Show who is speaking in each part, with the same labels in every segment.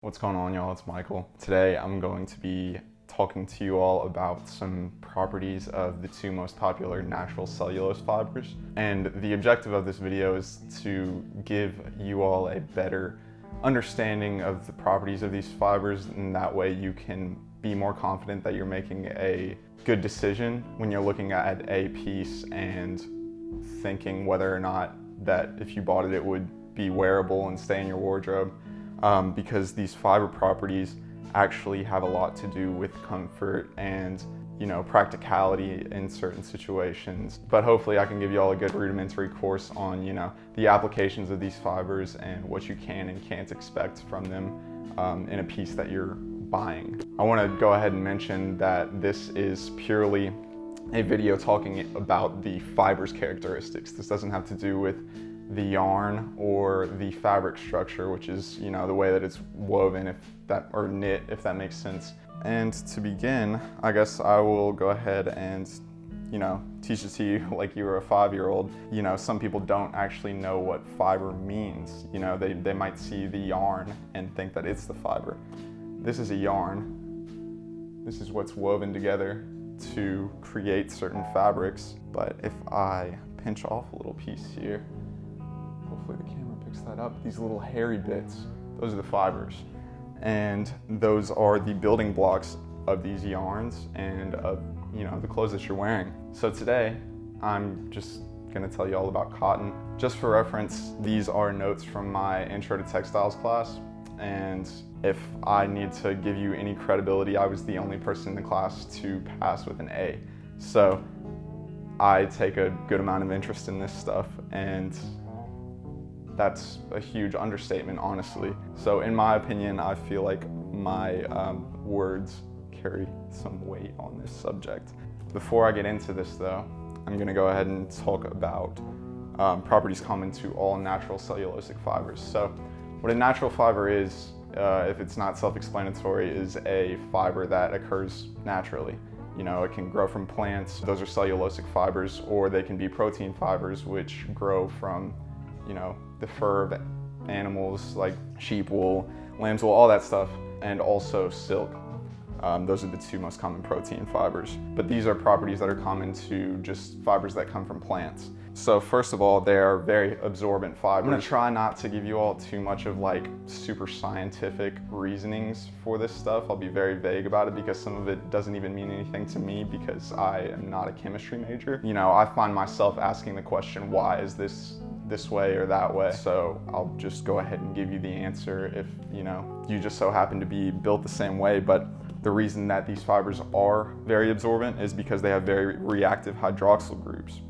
Speaker 1: What's going on, y'all? It's Michael. Today I'm going to be talking to you all about some properties of the two most popular natural cellulose fibers. And the objective of this video is to give you all a better understanding of the properties of these fibers, and that way you can be more confident that you're making a good decision when you're looking at a piece and thinking whether or not that if you bought it, it would be wearable and stay in your wardrobe. Because these fiber properties actually have a lot to do with comfort and, practicality in certain situations. But hopefully I can give you all a good rudimentary course on, the applications of these fibers and what you can and can't expect from them in a piece that you're buying. I want to go ahead and mention that this is purely a video talking about the fiber's characteristics. This doesn't have to do with the yarn or the fabric structure, which is, the way that it's woven, or knit, if that makes sense. And to begin, I guess I will go ahead and, teach it to you like you were a 5-year-old. Some people don't actually know what fiber means. They might see the yarn and think that it's the fiber. This is a yarn. This is what's woven together to create certain fabrics. But if I pinch off a little piece here, hopefully the camera picks that up. These little hairy bits, those are the fibers. And those are the building blocks of these yarns and of, the clothes that you're wearing. So today, I'm just gonna tell you all about cotton. Just for reference, these are notes from my Intro to Textiles class. And if I need to give you any credibility, I was the only person in the class to pass with an A. So I take a good amount of interest in this stuff, and that's a huge understatement, honestly. So in my opinion, I feel like my words carry some weight on this subject. Before I get into this though, I'm gonna go ahead and talk about properties common to all natural cellulosic fibers. So what a natural fiber is, if it's not self-explanatory, is a fiber that occurs naturally. It can grow from plants, those are cellulosic fibers, or they can be protein fibers, which grow from the fur of animals like sheep wool, lamb's wool, all that stuff, and also silk. Those are the two most common protein fibers. But these are properties that are common to just fibers that come from plants. So first of all, they are very absorbent fibers. I'm gonna try not to give you all too much of super scientific reasonings for this stuff. I'll be very vague about it because some of it doesn't even mean anything to me because I am not a chemistry major. I find myself asking the question, why is this way or that way? So I'll just go ahead and give you the answer if you just so happen to be built the same way. But the reason that these fibers are very absorbent is because they have very reactive hydroxyl groups.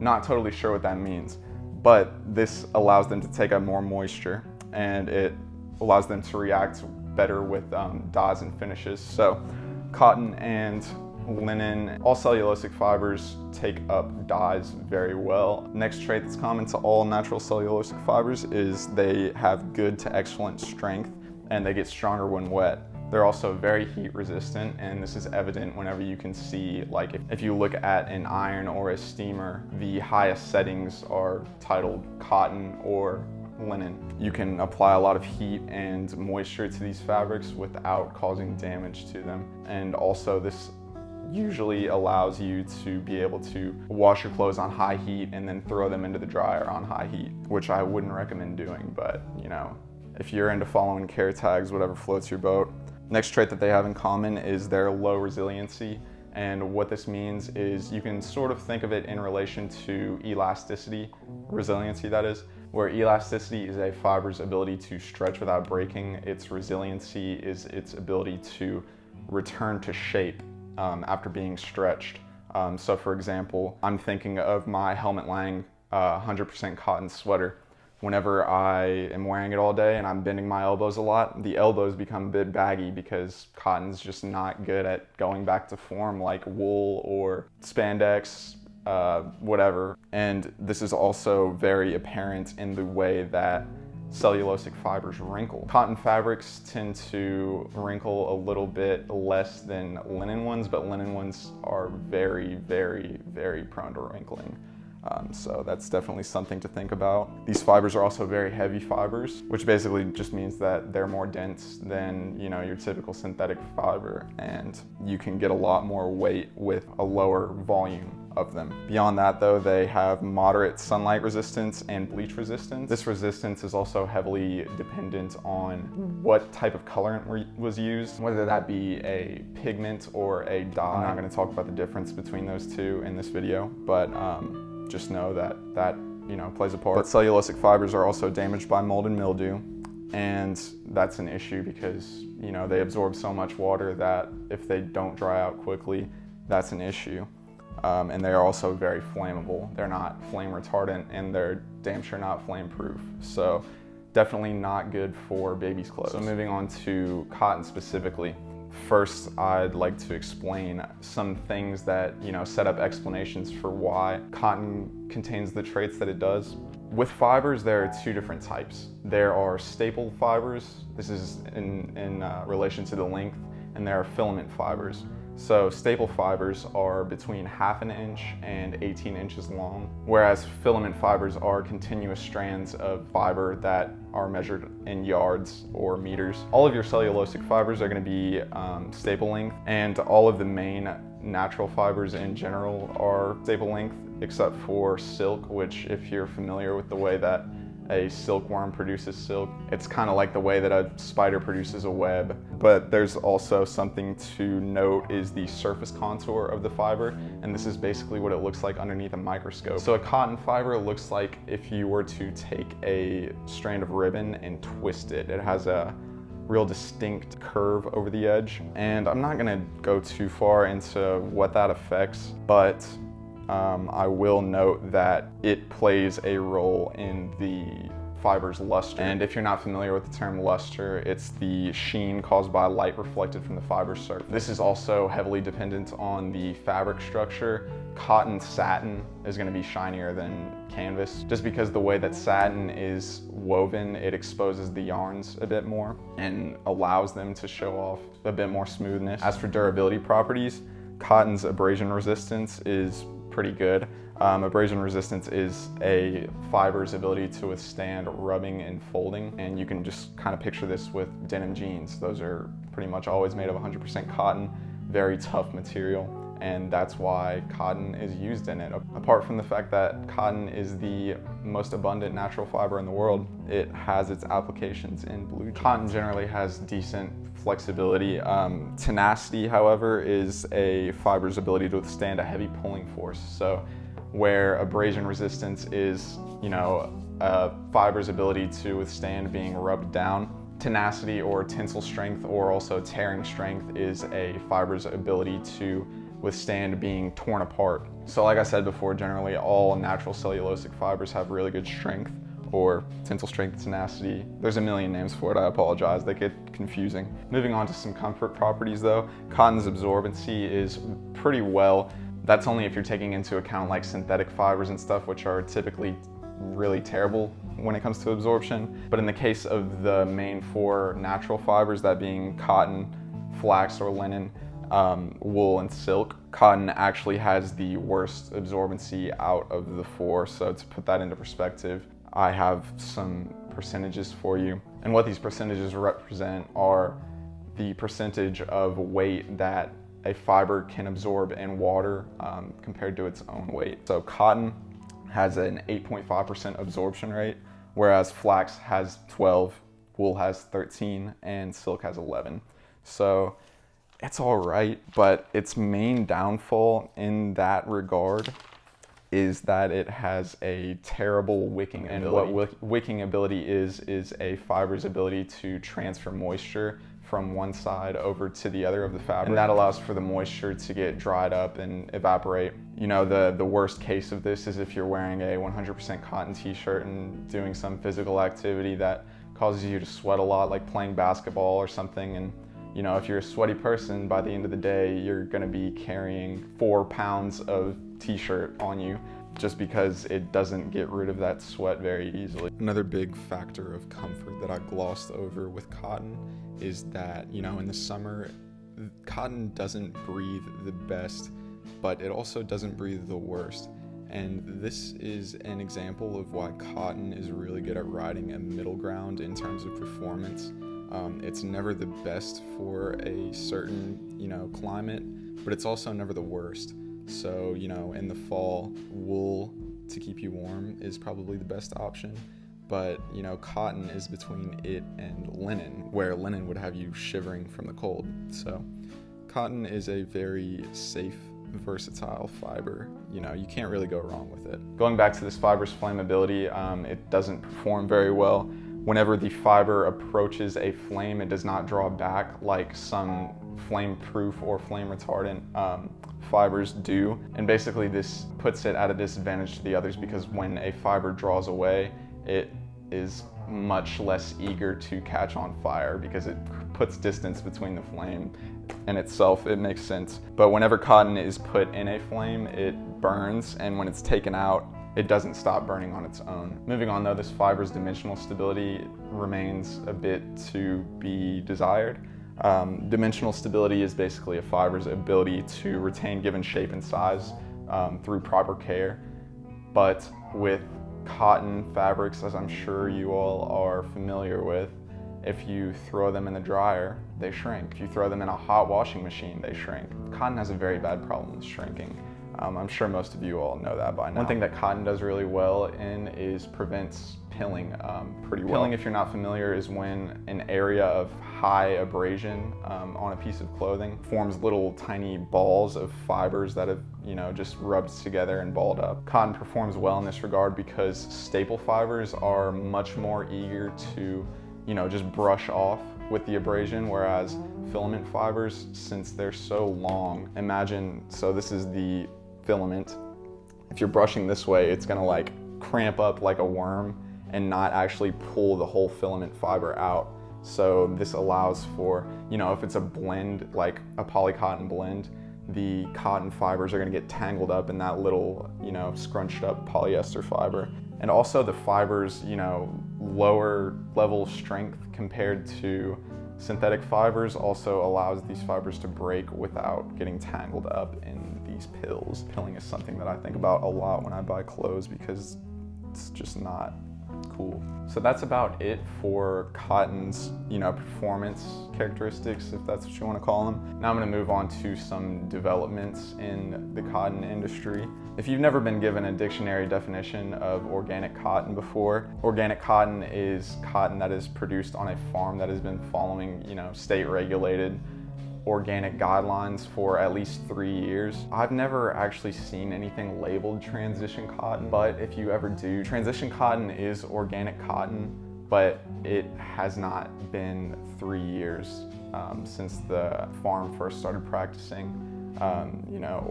Speaker 1: Not totally sure what that means, but this allows them to take up more moisture and it allows them to react better with dyes and finishes. So cotton and linen, all cellulosic fibers take up dyes very well. Next trait that's common to all natural cellulosic fibers is they have good to excellent strength and they get stronger when wet. They're also very heat resistant, and this is evident whenever you can see, if you look at an iron or a steamer, the highest settings are titled cotton or linen. You can apply a lot of heat and moisture to these fabrics without causing damage to them. And also this usually allows you to be able to wash your clothes on high heat and then throw them into the dryer on high heat, which I wouldn't recommend doing, but if you're into following care tags, whatever floats your boat. Next trait that they have in common is their low resiliency. And what this means is you can sort of think of it in relation to elasticity, resiliency that is, where elasticity is a fiber's ability to stretch without breaking. Its resiliency is its ability to return to shape after being stretched. So for example, I'm thinking of my Helmut Lang 100% cotton sweater. Whenever I am wearing it all day and I'm bending my elbows a lot, the elbows become a bit baggy because cotton's just not good at going back to form like wool or spandex, whatever. And this is also very apparent in the way that cellulosic fibers wrinkle. Cotton fabrics tend to wrinkle a little bit less than linen ones, but linen ones are very, very, very prone to wrinkling. So that's definitely something to think about. These fibers are also very heavy fibers, which basically just means that they're more dense than, you know, your typical synthetic fiber, and you can get a lot more weight with a lower volume of them. Beyond that though, they have moderate sunlight resistance and bleach resistance. This resistance is also heavily dependent on what type of colorant was used, whether that be a pigment or a dye. I'm not going to talk about the difference between those two in this video, but just know that you know, plays a part. But cellulosic fibers are also damaged by mold and mildew, and that's an issue because, you know, they absorb so much water that if they don't dry out quickly, that's an issue. And they are also very flammable. They're not flame retardant, and they're damn sure not flame proof. So definitely not good for babies' clothes. So moving on to cotton specifically. First, I'd like to explain some things that, you know, set up explanations for why cotton contains the traits that it does. With fibers, there are two different types. There are staple fibers. This is in relation to the length, and there are filament fibers. So staple fibers are between 1/2 inch and 18 inches long, whereas filament fibers are continuous strands of fiber that are measured in yards or meters. All of your cellulosic fibers are going to be staple length, and all of the main natural fibers in general are staple length, except for silk, which, if you're familiar with the way that a silkworm produces silk, it's kind of like the way that a spider produces a web. But there's also something to note is the surface contour of the fiber, and this is basically what it looks like underneath a microscope. So a cotton fiber looks like if you were to take a strand of ribbon and twist it. It has a real distinct curve over the edge, and I'm not gonna go too far into what that affects, but I will note that it plays a role in the fiber's luster. And if you're not familiar with the term luster, it's the sheen caused by light reflected from the fiber's surface. This is also heavily dependent on the fabric structure. Cotton satin is going to be shinier than canvas, just because the way that satin is woven, it exposes the yarns a bit more and allows them to show off a bit more smoothness. As for durability properties, cotton's abrasion resistance is pretty good. Abrasion resistance is a fiber's ability to withstand rubbing and folding, and you can just kind of picture this with denim jeans. Those are pretty much always made of 100% cotton, very tough material, and that's why cotton is used in it. Apart from the fact that cotton is the most abundant natural fiber in the world, it has its applications in blue jeans. Cotton generally has decent flexibility. Tenacity, however, is a fiber's ability to withstand a heavy pulling force. So where abrasion resistance is, you know, a fiber's ability to withstand being rubbed down, tenacity or tensile strength, or also tearing strength, is a fiber's ability to withstand being torn apart. So like I said before, generally all natural cellulosic fibers have really good strength, or tensile strength, tenacity. There's a million names for it, I apologize, they get confusing. Moving on to some comfort properties though, cotton's absorbency is pretty well. That's only if you're taking into account like synthetic fibers and stuff, which are typically really terrible when it comes to absorption. But in the case of the main four natural fibers, that being cotton, flax or linen, wool and silk, cotton actually has the worst absorbency out of the four. So to put that into perspective, I have some percentages for you. And what these percentages represent are the percentage of weight that a fiber can absorb in water compared to its own weight. So cotton has an 8.5% absorption rate, whereas flax has 12, wool has 13, and silk has 11. So it's all right, but its main downfall in that regard is that it has a terrible wicking ability. And what wicking ability is a fiber's ability to transfer moisture from one side over to the other of the fabric. And that allows for the moisture to get dried up and evaporate. You know, the worst case of this is if you're wearing a 100% cotton t-shirt and doing some physical activity that causes you to sweat a lot, like playing basketball or something. And you know, if you're a sweaty person, by the end of the day, you're gonna be carrying 4 pounds of t-shirt on you, just because it doesn't get rid of that sweat very easily. Another big factor of comfort that I glossed over with cotton is that, you know, in the summer, cotton doesn't breathe the best, but it also doesn't breathe the worst. And this is an example of why cotton is really good at riding a middle ground in terms of performance. It's never the best for a certain, climate, but it's also never the worst. So, in the fall, wool to keep you warm is probably the best option. But, cotton is between it and linen, where linen would have you shivering from the cold. So, cotton is a very safe, versatile fiber. You can't really go wrong with it. Going back to this fiber's flammability, it doesn't perform very well. Whenever the fiber approaches a flame, it does not draw back like some flame-proof or flame-retardant fibers do. And basically this puts it at a disadvantage to the others, because when a fiber draws away, it is much less eager to catch on fire because it puts distance between the flame and itself. It makes sense. But whenever cotton is put in a flame, it burns, and when it's taken out, it doesn't stop burning on its own. Moving on though, this fiber's dimensional stability remains a bit to be desired. Dimensional stability is basically a fiber's ability to retain given shape and size through proper care. But with cotton fabrics, as I'm sure you all are familiar with, if you throw them in the dryer, they shrink. If you throw them in a hot washing machine, they shrink. Cotton has a very bad problem with shrinking. I'm sure most of you all know that by now. One thing that cotton does really well in is prevents pilling pretty well. Pilling, if you're not familiar, is when an area of high abrasion on a piece of clothing forms little tiny balls of fibers that have, just rubbed together and balled up. Cotton performs well in this regard because staple fibers are much more eager to, just brush off with the abrasion, whereas filament fibers, since they're so long, so this is the filament. If you're brushing this way, it's gonna like cramp up like a worm and not actually pull the whole filament fiber out. So this allows for, if it's a blend, like a polycotton blend, the cotton fibers are gonna get tangled up in that little, scrunched up polyester fiber. And also the fibers, lower level strength compared to synthetic fibers also allows these fibers to break without getting tangled up in these pills. Pilling is something that I think about a lot when I buy clothes because it's just not cool. So that's about it for cotton's, performance characteristics, if that's what you want to call them. Now I'm going to move on to some developments in the cotton industry. If you've never been given a dictionary definition of organic cotton before, organic cotton is cotton that is produced on a farm that has been following, state-regulated organic guidelines for at least 3 years. I've never actually seen anything labeled transition cotton, but if you ever do, transition cotton is organic cotton, but it has not been 3 years since the farm first started practicing,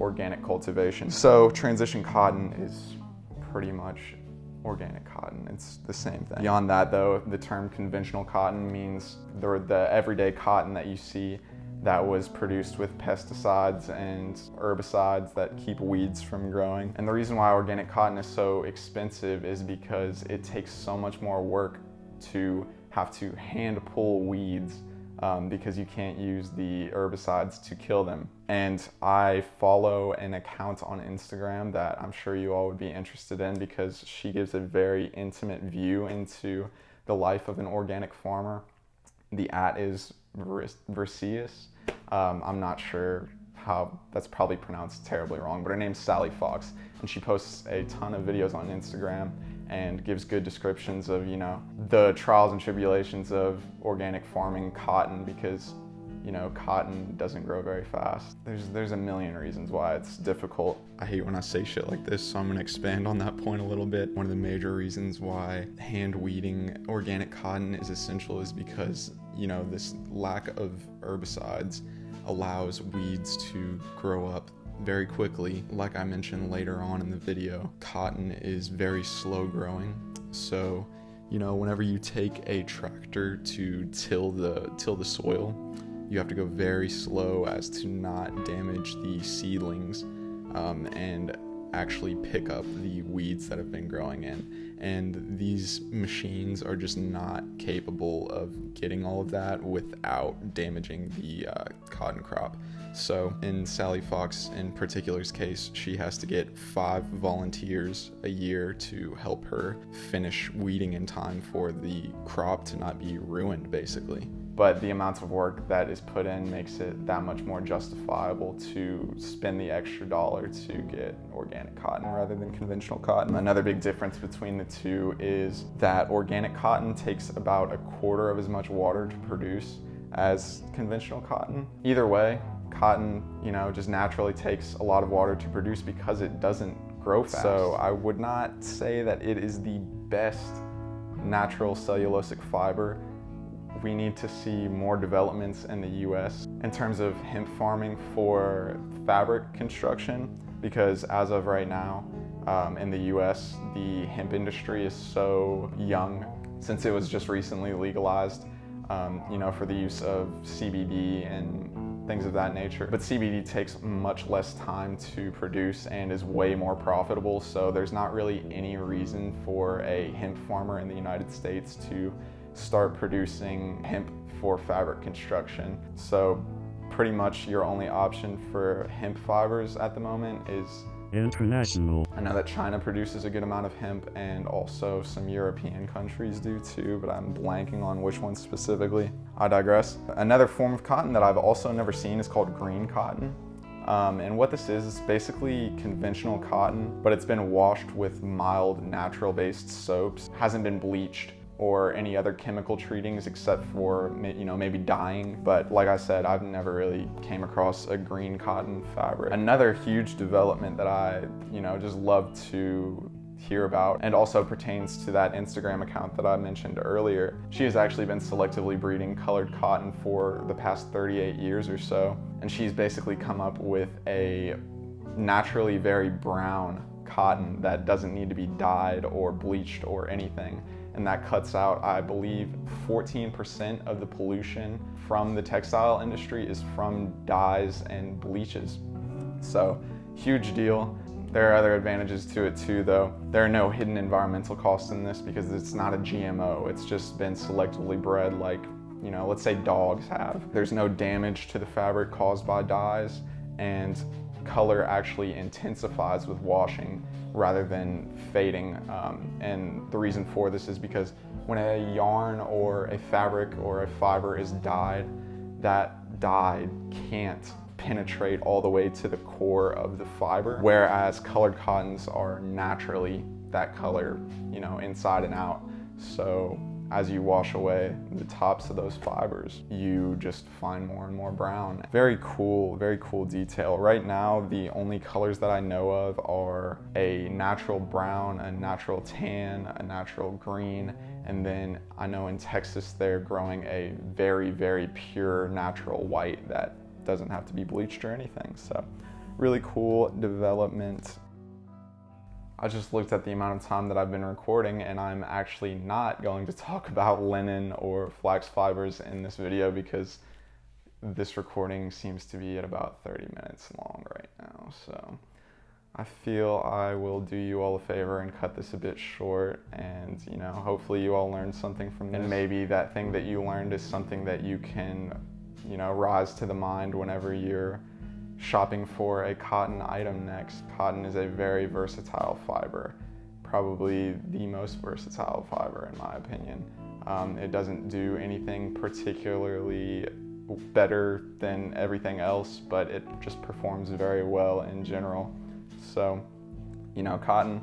Speaker 1: organic cultivation. So transition cotton is pretty much organic cotton. It's the same thing. Beyond that though, the term conventional cotton means the everyday cotton that you see that was produced with pesticides and herbicides that keep weeds from growing. And the reason why organic cotton is so expensive is because it takes so much more work to have to hand pull weeds because you can't use the herbicides to kill them. And I follow an account on Instagram that I'm sure you all would be interested in because she gives a very intimate view into the life of an organic farmer. The @ is Verseus. I'm not sure how, that's probably pronounced terribly wrong, but her name's Sally Fox, and she posts a ton of videos on Instagram and gives good descriptions of, the trials and tribulations of organic farming cotton because, cotton doesn't grow very fast. There's a million reasons why it's difficult. I hate when I say shit like this, so I'm gonna expand on that point a little bit. One of the major reasons why hand weeding organic cotton is essential is because, this lack of herbicides allows weeds to grow up very quickly. Like I mentioned later on in the video, cotton is very slow growing. So, whenever you take a tractor to till the soil, you have to go very slow as to not damage the seedlings and actually pick up the weeds that have been growing in. and these machines are just not capable of getting all of that without damaging the cotton crop. So in Sally Fox in particular's case, she has to get 5 volunteers a year to help her finish weeding in time for the crop to not be ruined, basically. But the amount of work that is put in makes it that much more justifiable to spend the extra dollar to get organic cotton rather than conventional cotton. Another big difference between the two is that organic cotton takes about 1/4 of as much water to produce as conventional cotton. Either way, cotton, just naturally takes a lot of water to produce because it doesn't grow fast. So I would not say that it is the best natural cellulosic fiber. We need to see more developments in the US in terms of hemp farming for fabric construction, because as of right now, in the US, the hemp industry is so young since it was just recently legalized, for the use of CBD and things of that nature. But CBD takes much less time to produce and is way more profitable, so there's not really any reason for a hemp farmer in the United States to start producing hemp for fabric construction. So pretty much your only option for hemp fibers at the moment is international. I know that China produces a good amount of hemp, and also some European countries do too, but I'm blanking on which ones specifically. I digress. Another form of cotton that I've also never seen is called green cotton. And what this is basically conventional cotton, but it's been washed with mild natural-based soaps, hasn't been bleached or any other chemical treatings except for, maybe dyeing. But like I said, I've never really came across a green cotton fabric. Another huge development that I, just love to hear about, and also pertains to that Instagram account that I mentioned earlier. She has actually been selectively breeding colored cotton for the past 38 years or so. And she's basically come up with a naturally very brown cotton that doesn't need to be dyed or bleached or anything. And that cuts out, I believe, 14% of the pollution from the textile industry is from dyes and bleaches. So, huge deal. There are other advantages to it too, though. There are no hidden environmental costs in this because it's not a GMO. It's just been selectively bred like, let's say dogs have. There's no damage to the fabric caused by dyes, and color actually intensifies with washing rather than fading. And the reason for this is because when a yarn or a fabric or a fiber is dyed, that dye can't penetrate all the way to the core of the fiber, whereas colored cottons are naturally that color, inside and out. So as you wash away the tops of those fibers, you just find more and more brown. Very cool detail. Right now, the only colors that I know of are a natural brown, a natural tan, a natural green, and then I know in Texas they're growing a very, very pure natural white that doesn't have to be bleached or anything. So really cool development. I just looked at the amount of time that I've been recording, and I'm actually not going to talk about linen or flax fibers in this video because this recording seems to be at about 30 minutes long right now. So I feel I will do you all a favor and cut this a bit short, and hopefully you all learned something from this. And maybe that thing that you learned is something that you can, rise to the mind whenever you're shopping for a cotton item next. Cotton is a very versatile fiber, probably the most versatile fiber in my opinion. It doesn't do anything particularly better than everything else, but it just performs very well in general. So, cotton,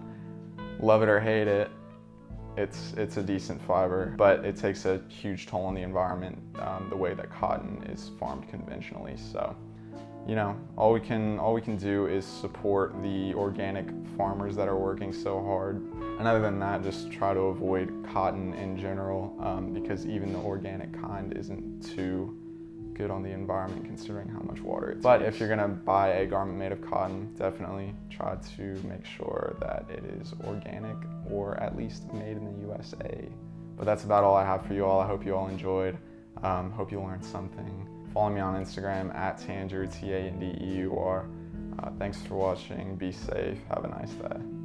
Speaker 1: love it or hate it, it's a decent fiber, but it takes a huge toll on the environment, the way that cotton is farmed conventionally. So, all we can do is support the organic farmers that are working so hard. And other than that, just try to avoid cotton in general, because even the organic kind isn't too good on the environment considering how much water it takes. But if you're gonna buy a garment made of cotton, definitely try to make sure that it is organic or at least made in the USA. But that's about all I have for you all. I hope you all enjoyed. Hope you learned something. Follow me on Instagram at Tandeur, Tandeur. Thanks for watching. Be safe. Have a nice day.